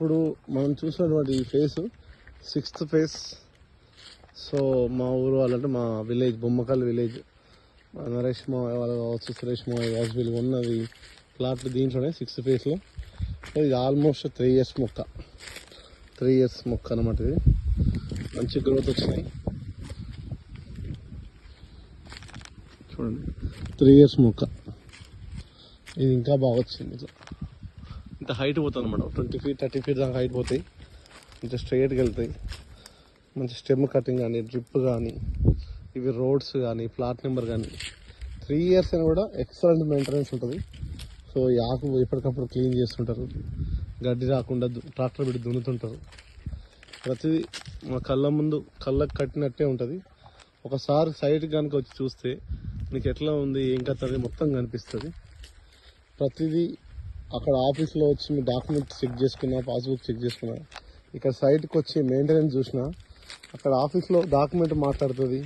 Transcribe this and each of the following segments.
ఇప్పుడు మనం చూసినటువంటి ఈ ఫేస్ 6th ఫేస్. సో మా ఊరు వాళ్ళంటే మా విలేజ్ బొమ్మకల్ విలేజ్, నరేష్ మా వాళ్ళు కావచ్చు, సురేష్ మా కావచ్చు, వీళ్ళు ఉన్నది ప్లాట్లు దీంట్లోనే 6th ఫేస్లో. ఇది ఆల్మోస్ట్ 3 years మొక్క, 3 years మొక్క అనమాట. ఇది మంచి గ్రోత్ వచ్చినాయి చూడండి. 3 years మొక్క ఇది ఇంకా బాగా వచ్చింది. ఇట్లా ఇంత హైట్ పోతుంది అనమాట, 20 feet 30 feet దాకా హైట్ పోతాయి. ఇంత స్ట్రైట్గా వెళ్తాయి. మంచి స్టెమ్ కటింగ్ కానీ, డ్రిప్ కానీ, ఇవి రోడ్స్ కానీ, ప్లాట్ నెంబర్ కానీ. 3 years అని కూడా ఎక్సలెంట్ మెయింటెనెన్స్ ఉంటుంది. సో ఈ ఆకు ఎప్పటికప్పుడు క్లీన్ చేస్తుంటారు, గడ్డి రాకుండా ట్రాక్టర్ పెట్టి దున్నుతుంటారు. ప్రతిదీ మా కళ్ళ ముందు కళ్ళకు కట్టినట్టే ఉంటుంది. ఒకసారి సైట్ కనుక వచ్చి చూస్తే నీకు ఎట్లా ఉంది ఏం కథ మొత్తం కనిపిస్తుంది. ప్రతిదీ అక్కడ ఆఫీస్లో వచ్చి మీ డాక్యుమెంట్ చెక్ చేసుకున్నా, పాస్బుక్ చెక్ చేసుకున్నా, ఇక్కడ సైట్కి వచ్చి మెయింటెనెన్స్ చూసినా, అక్కడ ఆఫీస్లో డాక్యుమెంట్ మాట్లాడుతుంది,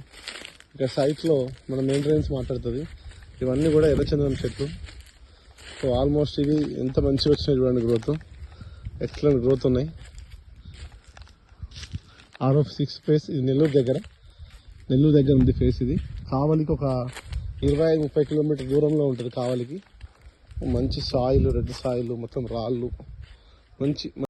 ఇక్కడ సైట్లో మన మెయింటెనెన్స్ మాట్లాడుతుంది. ఇవన్నీ కూడా ఎర్రచందనం చెట్లు. సో ఆల్మోస్ట్ ఇవి ఎంత మంచిగా వచ్చినాయి చూడండి, గ్రోత్ ఎక్సలెంట్ గ్రోత్ ఉన్నాయి. RF6 face. ఇది నెల్లూరు దగ్గర ఉంది ఫేస్. ఇది కావలికి ఒక 25-30 కిలోమీటర్ దూరంలో ఉంటుంది. కావలికి మంచి సాయిల్, రెడ్ సాయిల్, మొత్తం రాళ్ళు, మంచి